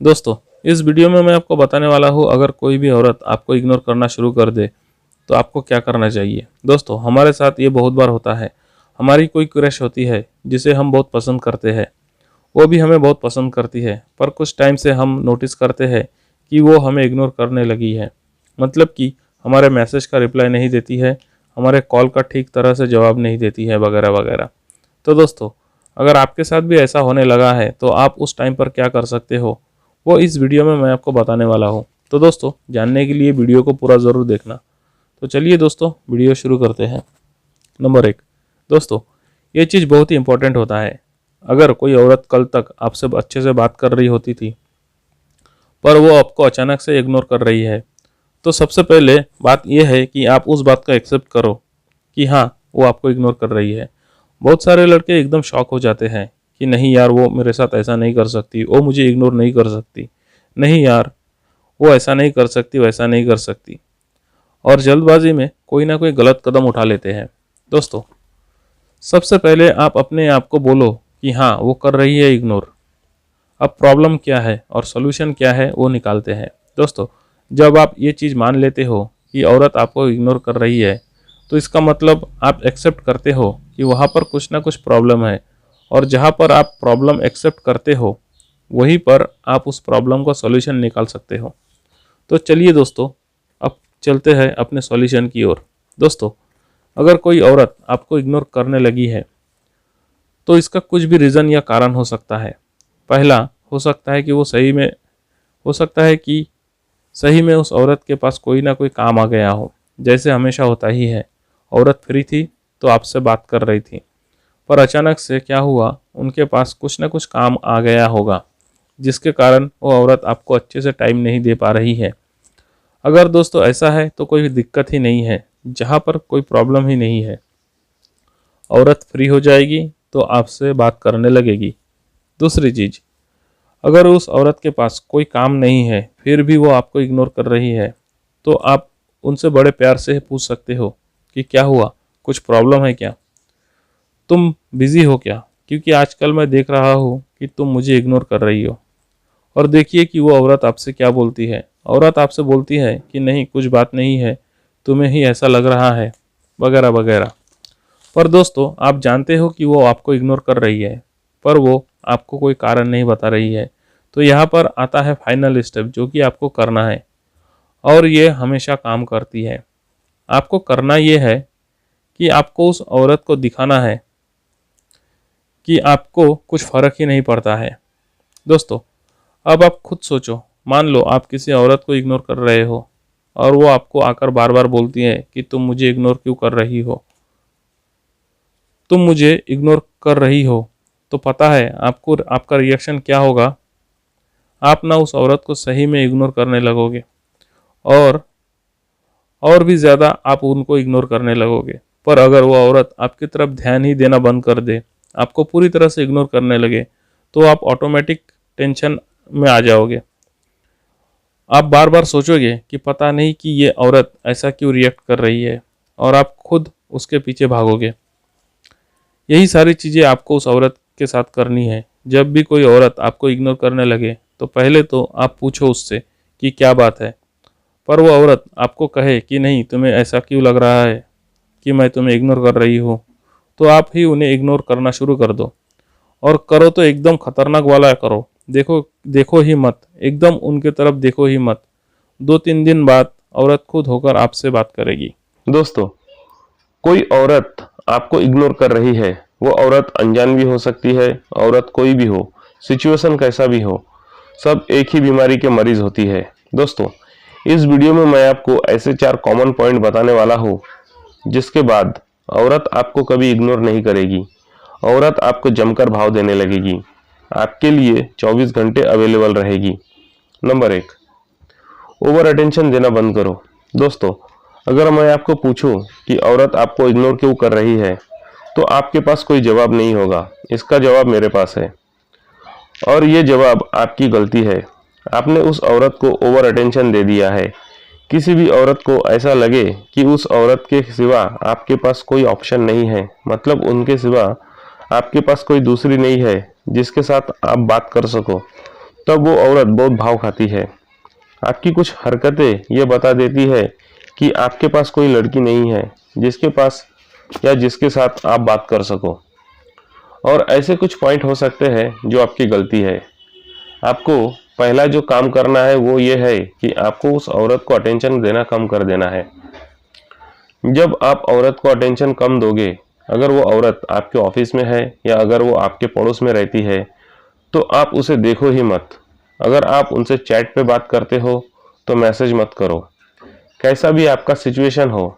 दोस्तों, इस वीडियो में मैं आपको बताने वाला हूँ अगर कोई भी औरत आपको इग्नोर करना शुरू कर दे तो आपको क्या करना चाहिए। दोस्तों, हमारे साथ ये बहुत बार होता है। हमारी कोई क्रश होती है जिसे हम बहुत पसंद करते हैं, वो भी हमें बहुत पसंद करती है, पर कुछ टाइम से हम नोटिस करते हैं कि वो हमें इग्नोर करने लगी है। मतलब कि हमारे मैसेज का रिप्लाई नहीं देती है, हमारे कॉल का ठीक तरह से जवाब नहीं देती है, वगैरह वगैरह। तो दोस्तों, अगर आपके साथ भी ऐसा होने लगा है तो आप उस टाइम पर क्या कर सकते हो, वो इस वीडियो में मैं आपको बताने वाला हूँ। तो दोस्तों, जानने के लिए वीडियो को पूरा ज़रूर देखना। तो चलिए दोस्तों, वीडियो शुरू करते हैं। नंबर 1, दोस्तों, ये चीज़ बहुत ही इंपॉर्टेंट होता है। अगर कोई औरत कल तक आपसे अच्छे से बात कर रही होती थी, पर वो आपको अचानक से इग्नोर कर रही है, तो सबसे पहले बात यह है कि आप उस बात का एक्सेप्ट करो कि हाँ, वो आपको इग्नोर कर रही है। बहुत सारे लड़के एकदम शॉक हो जाते हैं कि नहीं यार, वो मेरे साथ ऐसा नहीं कर सकती, वो मुझे इग्नोर नहीं कर सकती, नहीं यार, वो ऐसा नहीं कर सकती, वैसा नहीं कर सकती, और जल्दबाजी में कोई ना कोई गलत कदम उठा लेते हैं। दोस्तों, सबसे पहले आप अपने आप को बोलो कि हाँ, वो कर रही है इग्नोर। अब प्रॉब्लम क्या है और सॉल्यूशन क्या है वो निकालते हैं। दोस्तों, जब आप ये चीज़ मान लेते हो कि औरत आपको इग्नोर कर रही है, तो इसका मतलब आप एक्सेप्ट करते हो कि वहाँ पर कुछ ना कुछ प्रॉब्लम है, और जहाँ पर आप प्रॉब्लम एक्सेप्ट करते हो वहीं पर आप उस प्रॉब्लम का सॉल्यूशन निकाल सकते हो। तो चलिए दोस्तों, अब चलते हैं अपने सॉल्यूशन की ओर। दोस्तों, अगर कोई औरत आपको इग्नोर करने लगी है तो इसका कुछ भी रीज़न या कारण हो सकता है। पहला, हो सकता है कि वो हो सकता है कि सही में उस औरत के पास कोई ना कोई काम आ गया हो, जैसे हमेशा होता ही है। औरत फ्री थी तो आपसे बात कर रही थी, पर अचानक से क्या हुआ, उनके पास कुछ ना कुछ काम आ गया होगा, जिसके कारण वो औरत आपको अच्छे से टाइम नहीं दे पा रही है। अगर दोस्तों ऐसा है तो कोई दिक्कत ही नहीं है, जहाँ पर कोई प्रॉब्लम ही नहीं है। औरत फ्री हो जाएगी तो आपसे बात करने लगेगी। दूसरी चीज़, अगर उस औरत के पास कोई काम नहीं है फिर भी वो आपको इग्नोर कर रही है, तो आप उनसे बड़े प्यार से पूछ सकते हो कि क्या हुआ, कुछ प्रॉब्लम है क्या, तुम बिज़ी हो क्या, क्योंकि आजकल मैं देख रहा हूँ कि तुम मुझे इग्नोर कर रही हो। और देखिए कि वो औरत आपसे क्या बोलती है। औरत आपसे बोलती है कि नहीं, कुछ बात नहीं है, तुम्हें ही ऐसा लग रहा है, वगैरह वगैरह। पर दोस्तों, आप जानते हो कि वो आपको इग्नोर कर रही है, पर वो आपको कोई कारण नहीं बता रही है। तो यहाँ पर आता है फाइनल स्टेप, जो कि आपको करना है, और ये हमेशा काम करती है। आपको करना ये है कि आपको उस औरत को दिखाना है कि आपको कुछ फ़र्क ही नहीं पड़ता है। दोस्तों, अब आप खुद सोचो, मान लो आप किसी औरत को इग्नोर कर रहे हो और वो आपको आकर बार बार बोलती है कि तुम मुझे इग्नोर क्यों कर रही हो, तुम मुझे इग्नोर कर रही हो। तो पता है आपको आपका रिएक्शन क्या होगा? आप ना उस औरत को सही में इग्नोर करने लगोगे, और भी ज़्यादा आप उनको इग्नोर करने लगोगे। पर अगर वो औरत आपकी तरफ ध्यान ही देना बंद कर दे, आपको पूरी तरह से इग्नोर करने लगे, तो आप ऑटोमेटिक टेंशन में आ जाओगे। आप बार बार सोचोगे कि पता नहीं कि ये औरत ऐसा क्यों रिएक्ट कर रही है, और आप खुद उसके पीछे भागोगे। यही सारी चीज़ें आपको उस औरत के साथ करनी है। जब भी कोई औरत आपको इग्नोर करने लगे तो पहले तो आप पूछो उससे कि क्या बात है। पर वो औरत आपको कहे कि नहीं, तुम्हें ऐसा क्यों लग रहा है कि मैं तुम्हें इग्नोर कर रही हूँ, तो आप ही उन्हें इग्नोर करना शुरू कर दो। और करो तो एकदम खतरनाक वाला करो। देखो देखो ही मत, एकदम उनके तरफ देखो ही मत। 2-3 दिन बाद औरत खुद होकर आपसे बात करेगी। दोस्तों, कोई औरत आपको इग्नोर कर रही है, वो औरत अनजान भी हो सकती है, औरत कोई भी हो, सिचुएशन कैसा भी हो, सब एक ही बीमारी के मरीज होती है। दोस्तों, इस वीडियो में मैं आपको ऐसे 4 कॉमन पॉइंट बताने वाला हूँ जिसके बाद औरत आपको कभी इग्नोर नहीं करेगी। औरत आपको जमकर भाव देने लगेगी, आपके लिए 24 घंटे अवेलेबल रहेगी। नंबर 1, ओवर अटेंशन देना बंद करो। दोस्तों, अगर मैं आपको पूछूं कि औरत आपको इग्नोर क्यों कर रही है, तो आपके पास कोई जवाब नहीं होगा। इसका जवाब मेरे पास है, और ये जवाब आपकी गलती है। आपने उस औरत को ओवर अटेंशन दे दिया है। किसी भी औरत को ऐसा लगे कि उस औरत के सिवा आपके पास कोई ऑप्शन नहीं है, मतलब उनके सिवा आपके पास कोई दूसरी नहीं है जिसके साथ आप बात कर सको, तब वो औरत बहुत भाव खाती है। आपकी कुछ हरकतें ये बता देती है कि आपके पास कोई लड़की नहीं है जिसके पास या जिसके साथ आप बात कर सको। और ऐसे कुछ पॉइंट हो सकते हैं जो आपकी गलती है। आपको पहला जो काम करना है वो ये है कि आपको उस औरत को अटेंशन देना कम कर देना है। जब आप औरत को अटेंशन कम दोगे, अगर वो औरत आपके ऑफिस में है या अगर वो आपके पड़ोस में रहती है, तो आप उसे देखो ही मत। अगर आप उनसे चैट पे बात करते हो तो मैसेज मत करो। कैसा भी आपका सिचुएशन हो,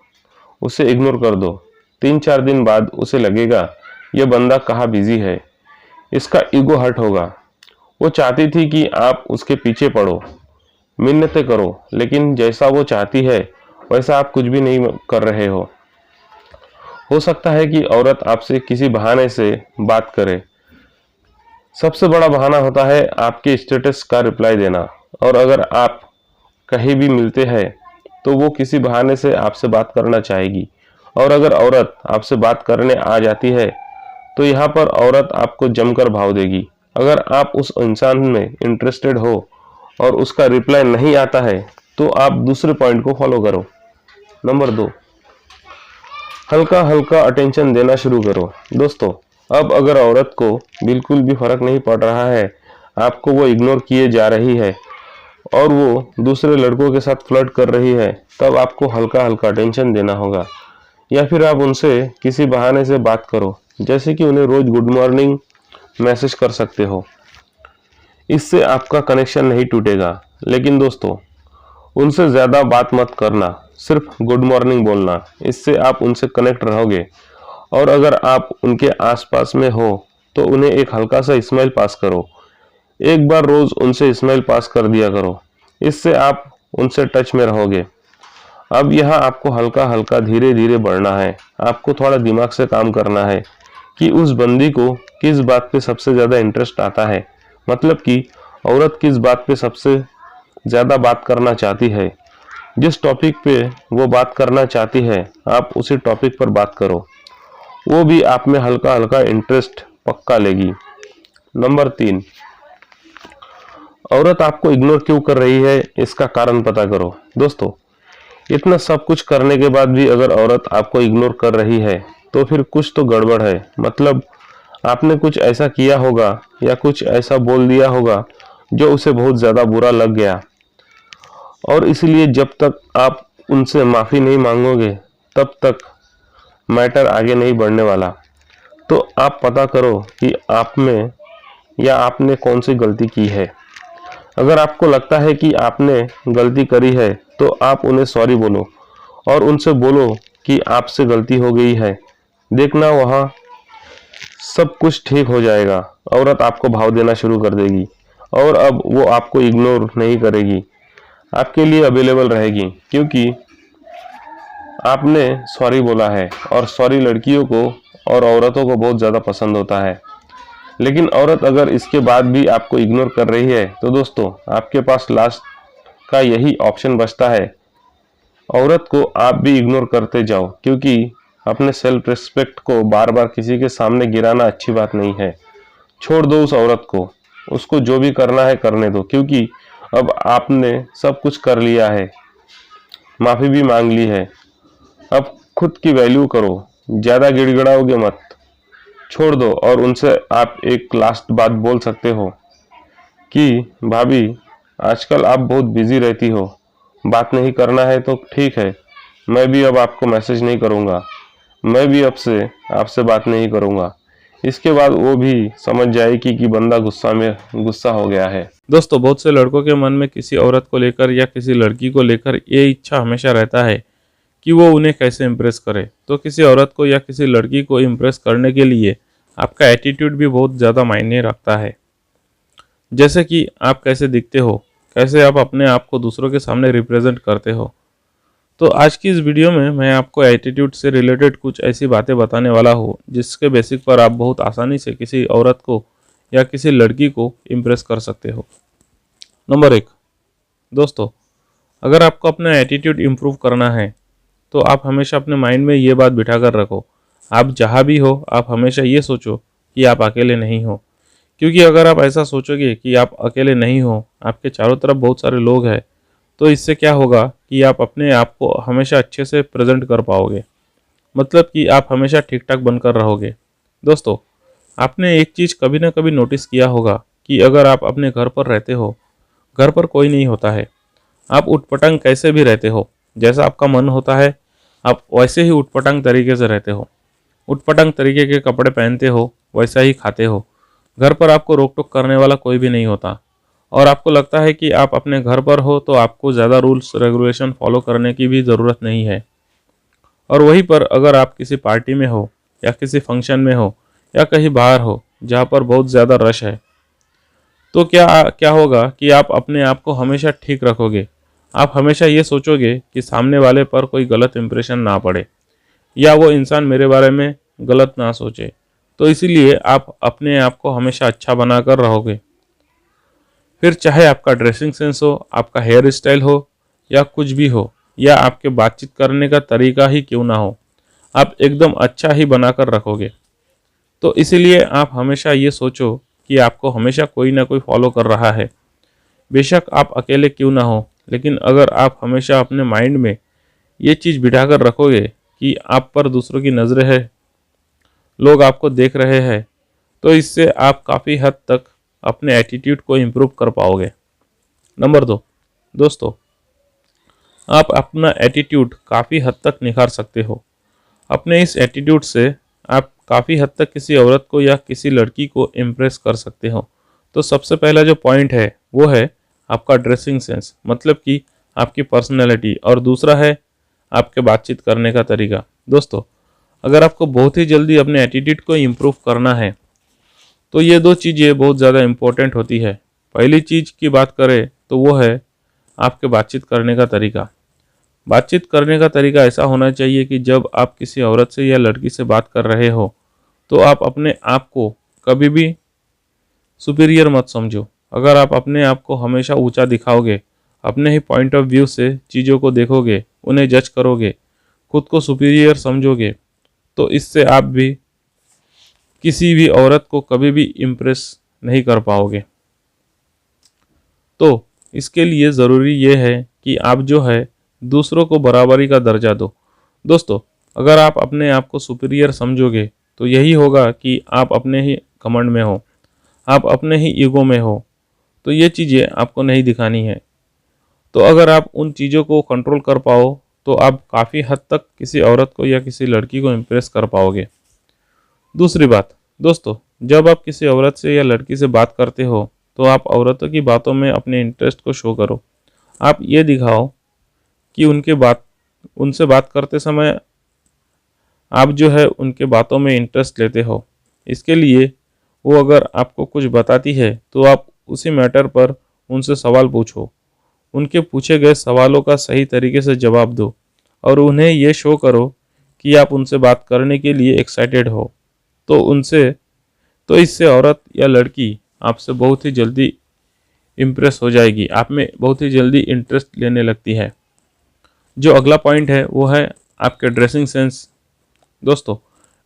उसे इग्नोर कर दो। 3-4 दिन बाद उसे लगेगा ये बंदा कहाँ बिजी है, इसका ईगो हर्ट होगा। वो चाहती थी कि आप उसके पीछे पड़ो, मिन्नतें करो, लेकिन जैसा वो चाहती है वैसा आप कुछ भी नहीं कर रहे हो सकता है कि औरत आपसे किसी बहाने से बात करे। सबसे बड़ा बहाना होता है आपके स्टेटस का रिप्लाई देना। और अगर आप कहीं भी मिलते हैं तो वो किसी बहाने से आपसे बात करना चाहेगी। और अगर औरत आपसे बात करने आ जाती है तो यहाँ पर औरत आपको जमकर भाव देगी। अगर आप उस इंसान में इंटरेस्टेड हो और उसका रिप्लाई नहीं आता है तो आप दूसरे पॉइंट को फॉलो करो। नंबर 2, हल्का हल्का अटेंशन देना शुरू करो। दोस्तों, अब अगर औरत को बिल्कुल भी फर्क नहीं पड़ रहा है, आपको वो इग्नोर किए जा रही है और वो दूसरे लड़कों के साथ फ्लर्ट कर रही है, तब आपको हल्का हल्का अटेंशन देना होगा। या फिर आप उनसे किसी बहाने से बात करो, जैसे कि उन्हें रोज गुड मॉर्निंग मैसेज कर सकते हो। इससे आपका कनेक्शन नहीं टूटेगा। लेकिन दोस्तों, उनसे ज़्यादा बात मत करना, सिर्फ गुड मॉर्निंग बोलना, इससे आप उनसे कनेक्ट रहोगे। और अगर आप उनके आसपास में हो तो उन्हें एक हल्का सा स्माइल पास करो। एक बार रोज उनसे स्माइल पास कर दिया करो, इससे आप उनसे टच में रहोगे। अब यहाँ आपको हल्का हल्का धीरे धीरे बढ़ना है। आपको थोड़ा दिमाग से काम करना है कि उस बंदी को किस बात पे सबसे ज़्यादा इंटरेस्ट आता है, मतलब कि औरत किस बात पे सबसे ज़्यादा बात करना चाहती है। जिस टॉपिक पे वो बात करना चाहती है, आप उसी टॉपिक पर बात करो। वो भी आप में हल्का हल्का इंटरेस्ट पक्का लेगी। नंबर 3, औरत आपको इग्नोर क्यों कर रही है, इसका कारण पता करो। दोस्तों, इतना सब कुछ करने के बाद भी अगर औरत आपको इग्नोर कर रही है तो फिर कुछ तो गड़बड़ है। मतलब आपने कुछ ऐसा किया होगा या कुछ ऐसा बोल दिया होगा जो उसे बहुत ज़्यादा बुरा लग गया। और इसलिए जब तक आप उनसे माफ़ी नहीं मांगोगे तब तक मैटर आगे नहीं बढ़ने वाला। तो आप पता करो कि आप में या आपने कौन सी गलती की है। अगर आपको लगता है कि आपने गलती करी है तो आप उन्हें सॉरी बोलो और उनसे बोलो कि आपसे गलती हो गई है। देखना वहाँ सब कुछ ठीक हो जाएगा। औरत आपको भाव देना शुरू कर देगी और अब वो आपको इग्नोर नहीं करेगी, आपके लिए अवेलेबल रहेगी, क्योंकि आपने सॉरी बोला है। और सॉरी लड़कियों को और औरतों को बहुत ज़्यादा पसंद होता है। लेकिन औरत अगर इसके बाद भी आपको इग्नोर कर रही है तो दोस्तों, आपके पास लास्ट का यही ऑप्शन बचता है। औरत को आप भी इग्नोर करते जाओ, क्योंकि अपने सेल्फ रिस्पेक्ट को बार बार किसी के सामने गिराना अच्छी बात नहीं है। छोड़ दो उस औरत को, उसको जो भी करना है करने दो, क्योंकि अब आपने सब कुछ कर लिया है, माफ़ी भी मांग ली है। अब खुद की वैल्यू करो, ज़्यादा गिड़गिड़ाओगे मत, छोड़ दो। और उनसे आप एक लास्ट बात बोल सकते हो कि भाभी, आजकल आप बहुत बिजी रहती हो, बात नहीं करना है तो ठीक है, मैं भी अब आपको मैसेज नहीं करूँगा, मैं भी अब से आपसे बात नहीं करूँगा। इसके बाद वो भी समझ जाएगी कि बंदा गुस्सा हो गया है। दोस्तों, बहुत से लड़कों के मन में किसी औरत को लेकर या किसी लड़की को लेकर ये इच्छा हमेशा रहता है कि वो उन्हें कैसे इम्प्रेस करे। तो किसी औरत को या किसी लड़की को इम्प्रेस करने के लिए आपका एटीट्यूड भी बहुत ज़्यादा मायने रखता है। जैसे कि आप कैसे दिखते हो, कैसे आप अपने आप को दूसरों के सामने रिप्रेजेंट करते हो। तो आज की इस वीडियो में मैं आपको एटीट्यूड से रिलेटेड कुछ ऐसी बातें बताने वाला हूँ जिसके बेसिक पर आप बहुत आसानी से किसी औरत को या किसी लड़की को इम्प्रेस कर सकते हो। नंबर 1, दोस्तों, अगर आपको अपना एटीट्यूड इम्प्रूव करना है तो आप हमेशा अपने माइंड में ये बात बिठा कर रखो, आप जहाँ भी हो आप हमेशा ये सोचो कि आप अकेले नहीं हो। क्योंकि अगर आप ऐसा सोचोगे कि आप अकेले नहीं हो, आपके चारों तरफ बहुत सारे लोग हैं, तो इससे क्या होगा कि आप अपने आप को हमेशा अच्छे से प्रेजेंट कर पाओगे, मतलब कि आप हमेशा ठीक ठाक बनकर रहोगे। दोस्तों, आपने एक चीज़ कभी ना कभी नोटिस किया होगा कि अगर आप अपने घर पर रहते हो, घर पर कोई नहीं होता है, आप उटपटांग कैसे भी रहते हो, जैसा आपका मन होता है आप वैसे ही उटपटांग तरीके से रहते हो, उटपटांग तरीके के कपड़े पहनते हो, वैसा ही खाते हो। घर पर आपको रोक टोक करने वाला कोई भी नहीं होता, और आपको लगता है कि आप अपने घर पर हो तो आपको ज़्यादा रूल्स रेगुलेशन फॉलो करने की भी ज़रूरत नहीं है। और वहीं पर अगर आप किसी पार्टी में हो या किसी फंक्शन में हो या कहीं बाहर हो जहाँ पर बहुत ज़्यादा रश है, तो क्या क्या होगा कि आप अपने आप को हमेशा ठीक रखोगे। आप हमेशा ये सोचोगे कि सामने वाले पर कोई गलत इंप्रेशन ना पड़े या वो इंसान मेरे बारे में गलत ना सोचे, तो इसीलिए आप अपने आप को हमेशा अच्छा बनाकर रहोगे। फिर चाहे आपका ड्रेसिंग सेंस हो, आपका हेयर स्टाइल हो या कुछ भी हो, या आपके बातचीत करने का तरीका ही क्यों ना हो, आप एकदम अच्छा ही बनाकर रखोगे। तो इसीलिए आप हमेशा ये सोचो कि आपको हमेशा कोई ना कोई फॉलो कर रहा है। बेशक आप अकेले क्यों ना हो, लेकिन अगर आप हमेशा अपने माइंड में ये चीज़ बिठाकर रखोगे कि आप पर दूसरों की नज़रें है, लोग आपको देख रहे हैं, तो इससे आप काफ़ी हद तक अपने एटीट्यूड को इम्प्रूव कर पाओगे। नंबर 2, दोस्तों, आप अपना एटीट्यूड काफ़ी हद तक निखार सकते हो। अपने इस एटीट्यूड से आप काफ़ी हद तक किसी औरत को या किसी लड़की को इम्प्रेस कर सकते हो। तो सबसे पहला जो पॉइंट है वो है आपका ड्रेसिंग सेंस, मतलब कि आपकी पर्सनैलिटी, और दूसरा है आपके बातचीत करने का तरीका। दोस्तों, अगर आपको बहुत ही जल्दी अपने एटीट्यूड को इम्प्रूव करना है तो ये दो चीज़ें बहुत ज़्यादा इम्पोर्टेंट होती है। पहली चीज़ की बात करें तो वो है आपके बातचीत करने का तरीका। बातचीत करने का तरीका ऐसा होना चाहिए कि जब आप किसी औरत से या लड़की से बात कर रहे हो तो आप अपने आप को कभी भी सुपीरियर मत समझो। अगर आप अपने आप को हमेशा ऊंचा दिखाओगे, अपने ही पॉइंट ऑफ व्यू से चीज़ों को देखोगे, उन्हें जज करोगे, खुद को सुपीरियर समझोगे, तो इससे आप भी किसी भी औरत को कभी भी इम्प्रेस नहीं कर पाओगे। तो इसके लिए ज़रूरी ये है कि आप जो है दूसरों को बराबरी का दर्जा दो। दोस्तों, अगर आप अपने आप को सुपीरियर समझोगे तो यही होगा कि आप अपने ही घमंड में हो, आप अपने ही ईगो में हो, तो ये चीज़ें आपको नहीं दिखानी है। तो अगर आप उन चीज़ों को कंट्रोल कर पाओ तो आप काफ़ी हद तक किसी औरत को या किसी लड़की को इम्प्रेस कर पाओगे। दूसरी बात, दोस्तों, जब आप किसी औरत से या लड़की से बात करते हो तो आप औरतों की बातों में अपने इंटरेस्ट को शो करो। आप ये दिखाओ कि उनसे बात करते समय आप जो है उनके बातों में इंटरेस्ट लेते हो। इसके लिए वो अगर आपको कुछ बताती है तो आप उसी मैटर पर उनसे सवाल पूछो, उनके पूछे गए सवालों का सही तरीके से जवाब दो और उन्हें ये शो करो कि आप उनसे बात करने के लिए एक्साइटेड हो। तो इससे औरत या लड़की आपसे बहुत ही जल्दी इम्प्रेस हो जाएगी, आप में बहुत ही जल्दी इंटरेस्ट लेने लगती है। जो अगला पॉइंट है वो है आपके ड्रेसिंग सेंस। दोस्तों,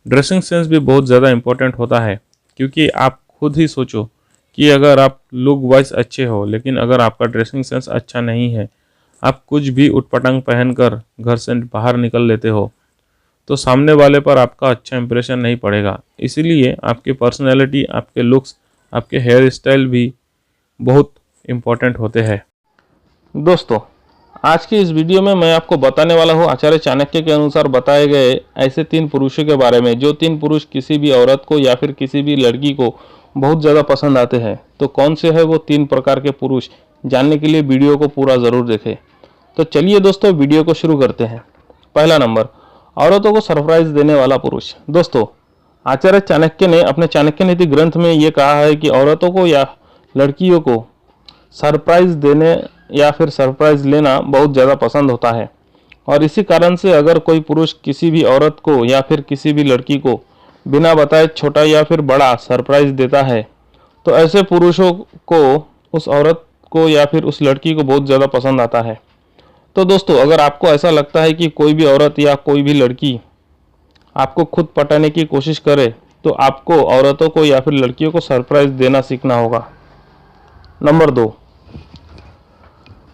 ड्रेसिंग सेंस भी बहुत ज़्यादा इम्पोर्टेंट होता है, क्योंकि आप खुद ही सोचो कि अगर आप लुक वाइज अच्छे हो लेकिन अगर आपका ड्रेसिंग सेंस अच्छा नहीं है, आप कुछ भी उटपटांग पहनकर घर से बाहर निकल लेते हो, तो सामने वाले पर आपका अच्छा इंप्रेशन नहीं पड़ेगा। इसीलिए आपकी पर्सनैलिटी, आपके लुक्स, आपके हेयर स्टाइल भी बहुत इम्पोर्टेंट होते हैं। दोस्तों, आज की इस वीडियो में मैं आपको बताने वाला हूँ आचार्य चाणक्य के अनुसार बताए गए ऐसे 3 पुरुषों के बारे में, जो 3 पुरुष किसी भी औरत को या फिर किसी भी लड़की को बहुत ज़्यादा पसंद आते हैं। तो कौन से है वो 3 प्रकार के पुरुष, जानने के लिए वीडियो को पूरा ज़रूर देखें। तो चलिए दोस्तों, वीडियो को शुरू करते हैं। पहला नंबर, औरतों को सरप्राइज देने वाला पुरुष। दोस्तों, आचार्य चाणक्य ने अपने चाणक्य नीति ग्रंथ में ये कहा है कि औरतों को या लड़कियों को सरप्राइज देने या फिर सरप्राइज लेना बहुत ज़्यादा पसंद होता है, और इसी कारण से अगर कोई पुरुष किसी भी औरत को या फिर किसी भी लड़की को बिना बताए छोटा या फिर बड़ा सरप्राइज देता है, तो ऐसे पुरुषों को उस औरत को या फिर उस लड़की को बहुत ज़्यादा पसंद आता है। तो दोस्तों, अगर आपको ऐसा लगता है कि कोई भी औरत या कोई भी लड़की आपको खुद पटाने की कोशिश करे, तो आपको औरतों को या फिर लड़कियों को सरप्राइज देना सीखना होगा। नंबर 2,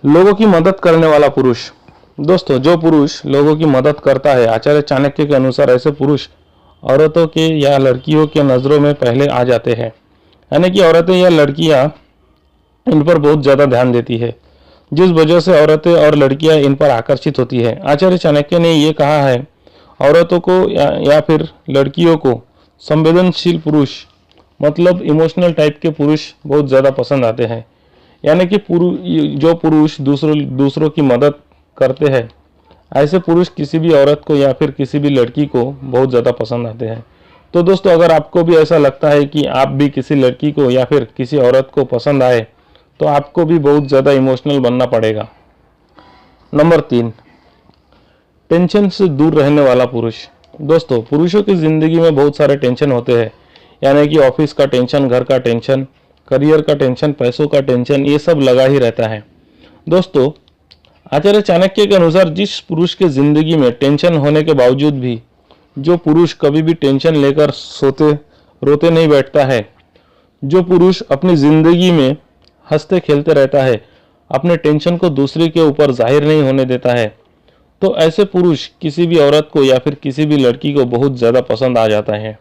लोगों की मदद करने वाला पुरुष। दोस्तों, जो पुरुष लोगों की मदद करता है, आचार्य चाणक्य के अनुसार ऐसे पुरुष औरतों के या लड़कियों के नज़रों में पहले आ जाते हैं। यानी कि औरतें या लड़कियां इन पर बहुत ज़्यादा ध्यान देती है, जिस वजह से औरतें और लड़कियां इन पर आकर्षित होती है। आचार्य चाणक्य ने ये कहा है, औरतों को या फिर लड़कियों को संवेदनशील पुरुष मतलब इमोशनल टाइप के पुरुष बहुत ज़्यादा पसंद आते हैं। यानी कि जो पुरुष दूसरों की मदद करते हैं, ऐसे पुरुष किसी भी औरत को या फिर किसी भी लड़की को बहुत ज़्यादा पसंद आते हैं। तो दोस्तों, अगर आपको भी ऐसा लगता है कि आप भी किसी लड़की को या फिर किसी औरत को पसंद आए, तो आपको भी बहुत ज़्यादा इमोशनल बनना पड़ेगा। नंबर 3, टेंशन से दूर रहने वाला पुरुष। दोस्तों, पुरुषों की ज़िंदगी में बहुत सारे टेंशन होते हैं, यानी कि ऑफिस का टेंशन, घर का टेंशन, करियर का टेंशन, पैसों का टेंशन, ये सब लगा ही रहता है। दोस्तों, आचार्य चाणक्य के अनुसार जिस पुरुष के ज़िंदगी में टेंशन होने के बावजूद भी जो पुरुष कभी भी टेंशन लेकर सोते रोते नहीं बैठता है, जो पुरुष अपनी ज़िंदगी में हंसते खेलते रहता है, अपने टेंशन को दूसरे के ऊपर जाहिर नहीं होने देता है, तो ऐसे पुरुष किसी भी औरत को या फिर किसी भी लड़की को बहुत ज़्यादा पसंद आ जाता है।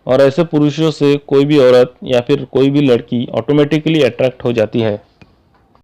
और ऐसे पुरुषों से कोई भी औरत या फिर कोई भी लड़की ऑटोमेटिकली अट्रैक्ट हो जाती है।